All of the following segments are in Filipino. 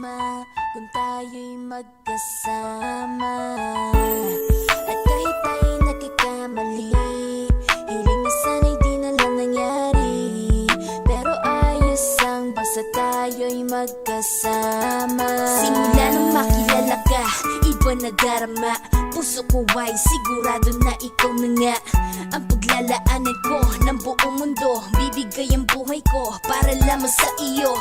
masama kung tayo'y magkasama. At kahit tayo'y nagkakamali, hiling na sana'y di na lang nangyari. Pero ayos ang basta tayo'y magkasama. Simula nang makilala ka, iba na darama. Puso ko ay sigurado na ikaw na nga ang paglalaanan ko ng buong mundo. Bibigay ang buhay ko para lamang sa iyo.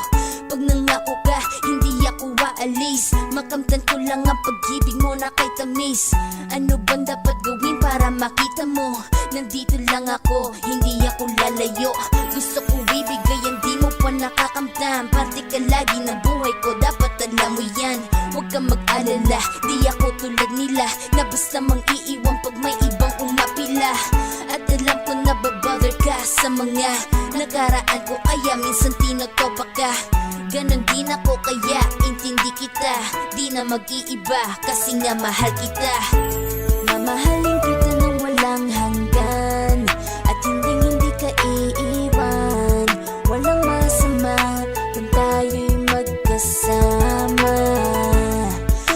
Pag nangako ka, hindi ako aalis. Makamtan ko lang ang pag-ibig mo na kay tamis. Ano bang dapat gawin para makita mo? Nandito lang ako, hindi ako lalayo. Gusto ko ibigay ang di mo pa nakakamtam. Parte ka lagi ng buhay ko, dapat alam mo yan. Huwag kang mag-alala, di ako tulad nila na basta mang iiwan pag may ibang umapila. At alam ko na babother ka sa mga nakaraan ko, kaya minsan tinotopa ka. Ganon din ako kaya intindi kita. Di na mag-iiba kasi nga mahal kita. Mamahalin kita nang walang hanggan, at hindi ka iiwan. Walang masama kung tayo'y magkasama.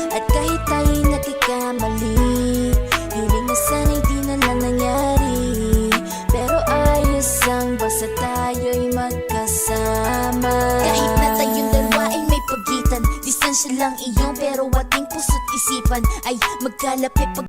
At kahit tayo'y nagkakamali, hiling na sana'y di na lang nangyari. Pero ayos ang basta tayo'y magkasama. Kahit na tayong dalawa ay may pagitan, distansya lang iyon, pero ating puso't isipan ay magkalapit pag